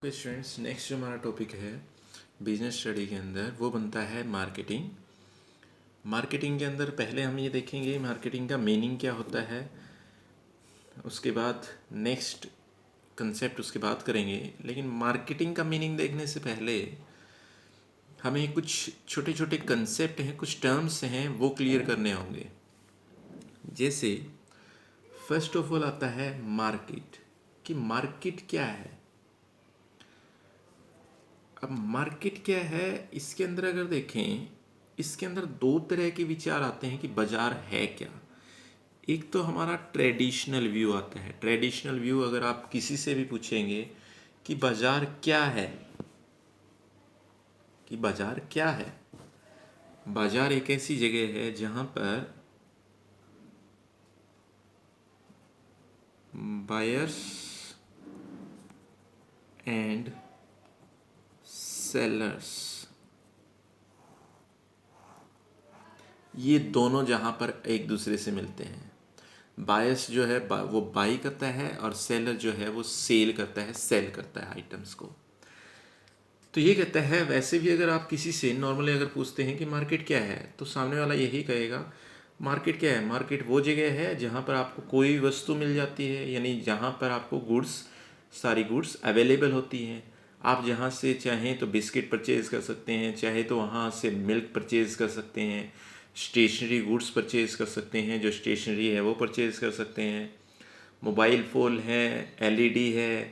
Okay students, next जो हमारा topic है बिजनेस स्टडी के अंदर वो बनता है मार्केटिंग। मार्केटिंग के अंदर पहले हम ये देखेंगे मार्केटिंग का मीनिंग क्या होता है, उसके बाद नेक्स्ट कंसेप्ट उसके बाद करेंगे। लेकिन मार्केटिंग का मीनिंग देखने से पहले हमें कुछ छोटे छोटे कंसेप्ट हैं, कुछ टर्म्स हैं, वो क्लियर करने होंगे। जैसे फर्स्ट ऑफ ऑल आता है मार्केट, कि मार्केट क्या है। अब मार्केट क्या है, इसके अंदर अगर देखें, इसके अंदर दो तरह के विचार आते हैं कि बाजार है क्या। एक तो हमारा ट्रेडिशनल व्यू आता है। ट्रेडिशनल व्यू अगर आप किसी से भी पूछेंगे कि बाजार क्या है, कि बाजार क्या है, बाजार एक ऐसी जगह है जहां पर बायर्स एंड सेलर्स, ये दोनों जहां पर एक दूसरे से मिलते हैं। बायर्स जो है वो बाई करता है और सेलर जो है वो सेल करता है, सेल करता है आइटम्स को। तो ये कहता है, वैसे भी अगर आप किसी से नॉर्मली अगर पूछते हैं कि मार्केट क्या है, तो सामने वाला यही कहेगा मार्केट क्या है। मार्केट वो जगह है जहाँ पर आपको कोई वस्तु मिल जाती है, यानी जहाँ पर आपको गुड्स, सारी गुड्स अवेलेबल होती हैं। आप जहाँ से चाहें तो बिस्किट परचेज़ कर सकते हैं, चाहे तो वहाँ से मिल्क परचेज़ कर सकते हैं, स्टेशनरी गुड्स परचेज़ कर सकते हैं, जो स्टेशनरी है वो परचेज़ कर सकते हैं, मोबाइल फ़ोन है, एलईडी है,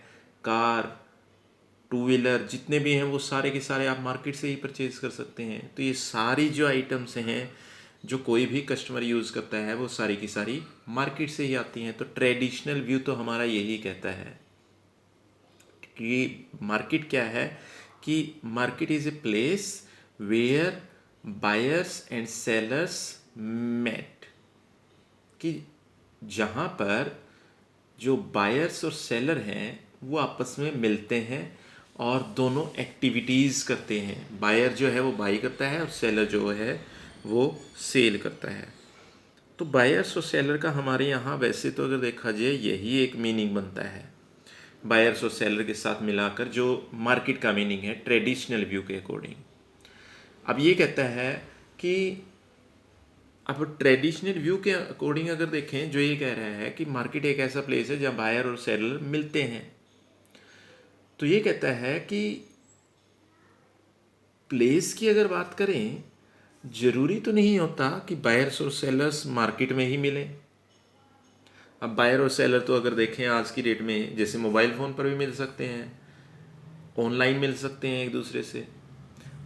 कार, टू व्हीलर जितने भी हैं वो सारे के सारे आप मार्केट से ही परचेज़ कर सकते हैं। तो ये सारी जो आइटम्स हैं जो कोई भी कस्टमर यूज़ करता है वो सारी की सारी मार्केट से ही आती हैं। तो ट्रेडिशनल व्यू तो हमारा यही कहता है कि मार्केट क्या है, कि market is a place where buyers and sellers met, कि जहाँ पर जो बायर्स और सेलर हैं वो आपस में मिलते हैं और दोनों एक्टिविटीज़ करते हैं। बायर जो है वो बाई करता है और सेलर जो है वो सेल करता है। तो बायर्स और सेलर का हमारे यहाँ वैसे तो अगर देखा जाए यही एक मीनिंग बनता है, बायर्स और सेलर के साथ मिलाकर जो मार्केट का मीनिंग है ट्रेडिशनल व्यू के अकॉर्डिंग। अब ये कहता है कि अब ट्रेडिशनल व्यू के अकॉर्डिंग अगर देखें, जो ये कह रहा है कि मार्केट एक ऐसा प्लेस है जहाँ बायर और सेलर मिलते हैं। तो ये कहता है कि प्लेस की अगर बात करें, जरूरी तो नहीं होता कि बायर्स और सेलर्स मार्केट में ही मिलें। अब बायर और सेलर तो अगर देखें आज की डेट में, जैसे मोबाइल फ़ोन पर भी मिल सकते हैं, ऑनलाइन मिल सकते हैं एक दूसरे से।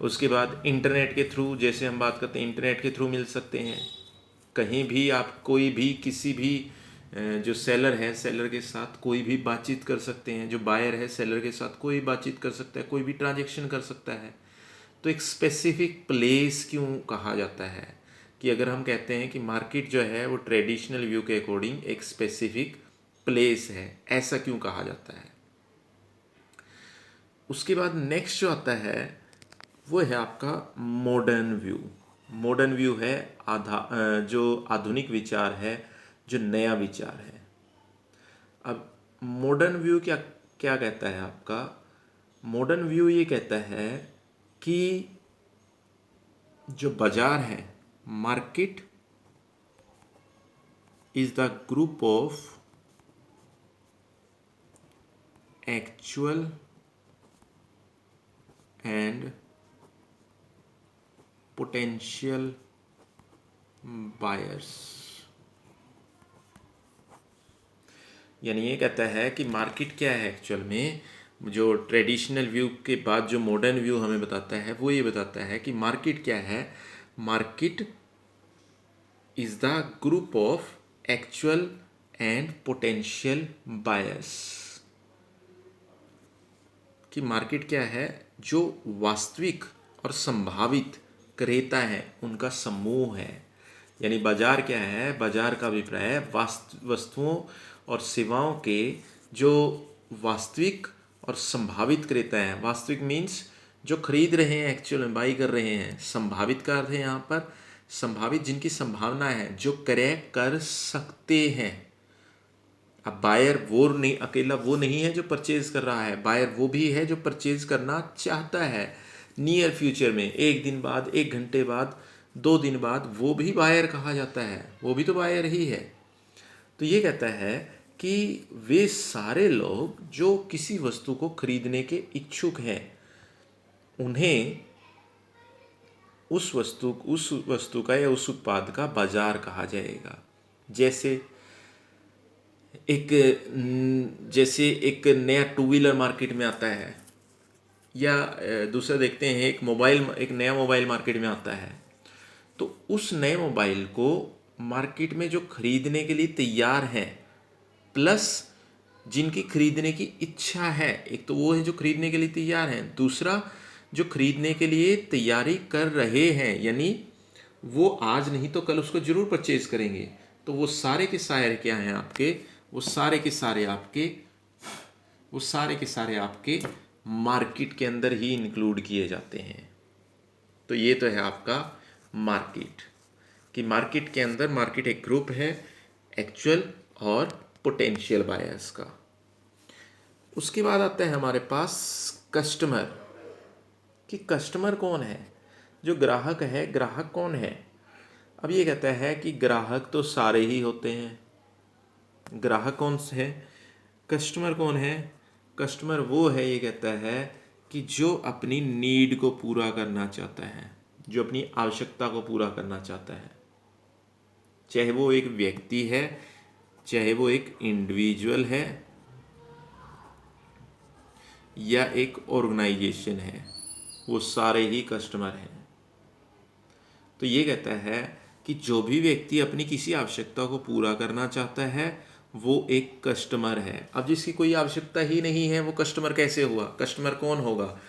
उसके बाद इंटरनेट के थ्रू, जैसे हम बात करते हैं इंटरनेट के थ्रू मिल सकते हैं। कहीं भी आप कोई भी किसी भी जो सेलर है, सेलर के साथ कोई भी बातचीत कर सकते हैं, जो बायर है सेलर के साथ कोई बातचीत कर सकता है, कोई भी ट्रांजेक्शन कर सकता है। तो एक स्पेसिफिक प्लेस क्यों कहा जाता है, कि अगर हम कहते हैं कि मार्केट जो है वो ट्रेडिशनल व्यू के अकॉर्डिंग एक स्पेसिफिक प्लेस है, ऐसा क्यों कहा जाता है। उसके बाद नेक्स्ट जो आता है वो है आपका मॉडर्न व्यू। मॉडर्न व्यू है जो आधुनिक विचार है, जो नया विचार है। अब मॉडर्न व्यू क्या क्या कहता है आपका, मॉडर्न व्यू ये कहता है कि जो बाजार है, market is the group of actual and potential buyers. यानी ये कहता है कि मार्केट क्या है एक्चुअल में, जो ट्रेडिशनल व्यू के बाद जो मॉडर्न व्यू हमें बताता है वो ये बताता है कि मार्केट क्या है। Market is the group of actual and potential buyers, कि मार्केट क्या है, जो वास्तविक और संभावित क्रेता है उनका समूह है। यानी बाजार क्या है, बाजार का अभिप्राय है वस्तुओं और सेवाओं के जो वास्तविक और संभावित क्रेता हैं। वास्तविक मीन्स जो खरीद रहे हैं, एक्चुअल में बाई कर रहे हैं। संभावित का अर्थ है यहाँ पर संभावित, जिनकी संभावना है, जो क्रय कर सकते हैं। अब बायर वो नहीं, अकेला वो नहीं है जो परचेज कर रहा है, बायर वो भी है जो परचेज करना चाहता है नियर फ्यूचर में, 1 दिन बाद, 1 घंटे बाद, 2 दिन बाद, वो भी बायर कहा जाता है, वो भी तो बायर ही है। तो ये कहता है कि वे सारे लोग जो किसी वस्तु को खरीदने के इच्छुक हैं, उन्हें उस वस्तु का या उस उत्पाद का बाजार कहा जाएगा। जैसे एक नया टू व्हीलर मार्केट में आता है, या दूसरा देखते हैं एक नया मोबाइल मार्केट में आता है, तो उस नए मोबाइल को मार्केट में जो खरीदने के लिए तैयार हैं, प्लस जिनकी खरीदने की इच्छा है, एक तो वो है जो खरीदने के लिए तैयार हैं, दूसरा जो खरीदने के लिए तैयारी कर रहे हैं, यानी वो आज नहीं तो कल उसको जरूर परचेज करेंगे। तो वो सारे के सारे क्या हैं आपके, वो सारे के सारे आपके मार्केट के अंदर ही इंक्लूड किए जाते हैं। तो ये तो है आपका मार्केट, कि मार्केट के अंदर, मार्केट एक ग्रुप है एक्चुअल और पोटेंशियल बायर्स का। उसके बाद आता है हमारे पास कस्टमर, कि कस्टमर कौन है, जो ग्राहक है, ग्राहक कौन है। अब ये कहता है कि ग्राहक तो सारे ही होते हैं। ग्राहक कौन से है, कस्टमर कौन है, कस्टमर वो है, ये कहता है कि जो अपनी नीड को पूरा करना चाहता है, जो अपनी आवश्यकता को पूरा करना चाहता है, चाहे वो एक व्यक्ति है, चाहे वो एक इंडिविजुअल है, या एक ऑर्गेनाइजेशन है, वो सारे ही कस्टमर हैं। तो ये कहता है कि जो भी व्यक्ति अपनी किसी आवश्यकता को पूरा करना चाहता है वो एक कस्टमर है। अब जिसकी कोई आवश्यकता ही नहीं है वो कस्टमर कैसे हुआ, कस्टमर कौन होगा,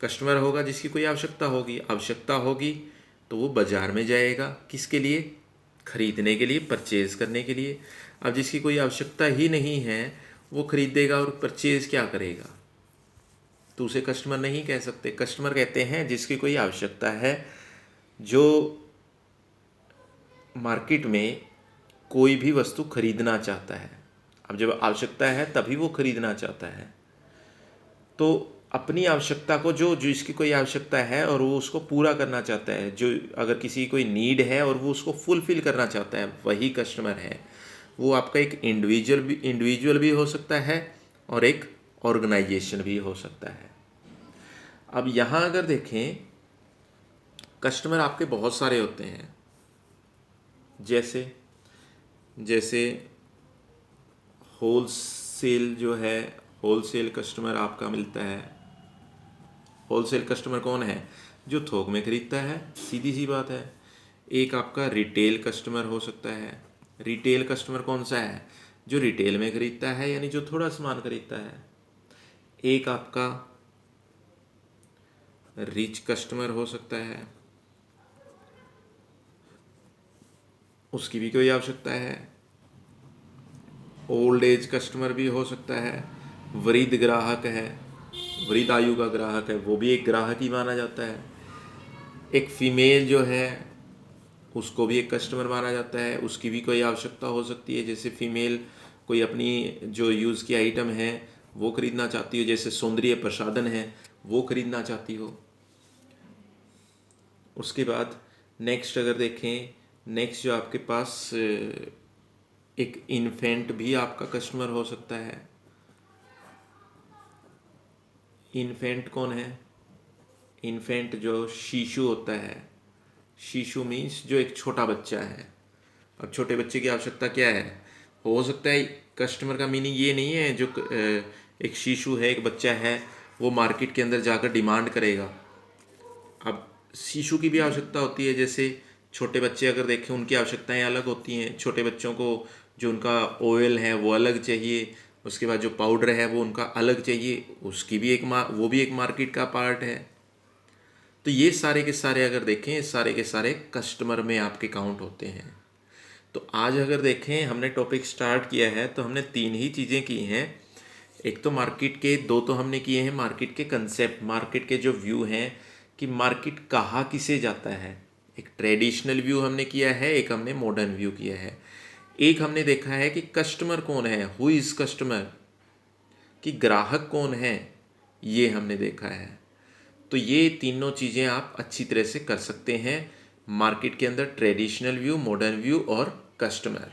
कस्टमर होगा जिसकी कोई आवश्यकता होगी, आवश्यकता होगी तो वो बाजार में जाएगा, किसके लिए, खरीदने के लिए, परचेज करने के लिए। अब जिसकी कोई आवश्यकता ही नहीं है वो खरीदेगा और परचेज क्या करेगा, तो उसे कस्टमर नहीं कह सकते। कस्टमर कहते हैं जिसकी कोई आवश्यकता है, जो मार्केट में कोई भी वस्तु खरीदना चाहता है। अब जब आवश्यकता है तभी वो खरीदना चाहता है, तो अपनी आवश्यकता को, जो जिसकी कोई आवश्यकता है और वो उसको पूरा करना चाहता है, जो अगर किसी कोई नीड है और वो उसको फुलफिल करना चाहता है, वही कस्टमर है। वो आपका एक इंडिविजुअल भी हो सकता है और एक ऑर्गेनाइजेशन भी हो सकता है। अब यहाँ अगर देखें, कस्टमर आपके बहुत सारे होते हैं। जैसे होलसेल जो है, होलसेल कस्टमर आपका मिलता है। होलसेल कस्टमर कौन है, जो थोक में खरीदता है, सीधी सी बात है। एक आपका रिटेल कस्टमर हो सकता है। रिटेल कस्टमर कौन सा है, जो रिटेल में खरीदता है, यानी जो थोड़ा सामान खरीदता है। एक आपका रिच कस्टमर हो सकता है, उसकी भी कोई आवश्यकता है। ओल्ड एज कस्टमर भी हो सकता है। वृद्ध ग्राहक है, वृद्ध आयु का ग्राहक है, वो भी एक ग्राहक ही माना जाता है। एक फीमेल जो है उसको भी एक कस्टमर माना जाता है, उसकी भी कोई आवश्यकता हो सकती है। जैसे फीमेल कोई अपनी जो यूज़ की आइटम है वो खरीदना चाहती हो, जैसे सौंदर्य प्रसाधन है वो खरीदना चाहती हो। उसके बाद नेक्स्ट अगर देखें, नेक्स्ट जो आपके पास एक इन्फेंट भी आपका कस्टमर हो सकता है। इन्फेंट कौन है, इन्फेंट जो शिशु होता है। शिशु मीन्स जो एक छोटा बच्चा है। अब छोटे बच्चे की आवश्यकता क्या है, हो सकता है कस्टमर का मीनिंग ये नहीं है जो एक शिशु है, एक बच्चा है, वो मार्केट के अंदर जाकर डिमांड करेगा। अब शिशु की भी आवश्यकता होती है, जैसे छोटे बच्चे अगर देखें उनकी आवश्यकताएं अलग होती हैं। छोटे बच्चों को जो उनका ऑयल है वो अलग चाहिए, उसके बाद जो पाउडर है वो उनका अलग चाहिए, उसकी भी वो भी एक मार्केट का पार्ट है। तो ये सारे के सारे अगर देखें, सारे के सारे कस्टमर में आपके काउंट होते हैं। तो आज अगर देखें, हमने टॉपिक स्टार्ट किया है तो हमने 3 ही चीज़ें की हैं। एक तो मार्केट के, 2 तो हमने किए हैं मार्केट के कंसेप्ट, मार्केट के जो व्यू हैं कि मार्केट कहाँ किसे जाता है। एक ट्रेडिशनल व्यू हमने किया है, एक हमने मॉडर्न व्यू किया है। एक हमने देखा है कि कस्टमर कौन है, हु इज़ कस्टमर, कि ग्राहक कौन है, ये हमने देखा है। तो ये तीनों चीज़ें आप अच्छी तरह से कर सकते हैं मार्केट के अंदर, ट्रेडिशनल व्यू, मॉडर्न व्यू और कस्टमर।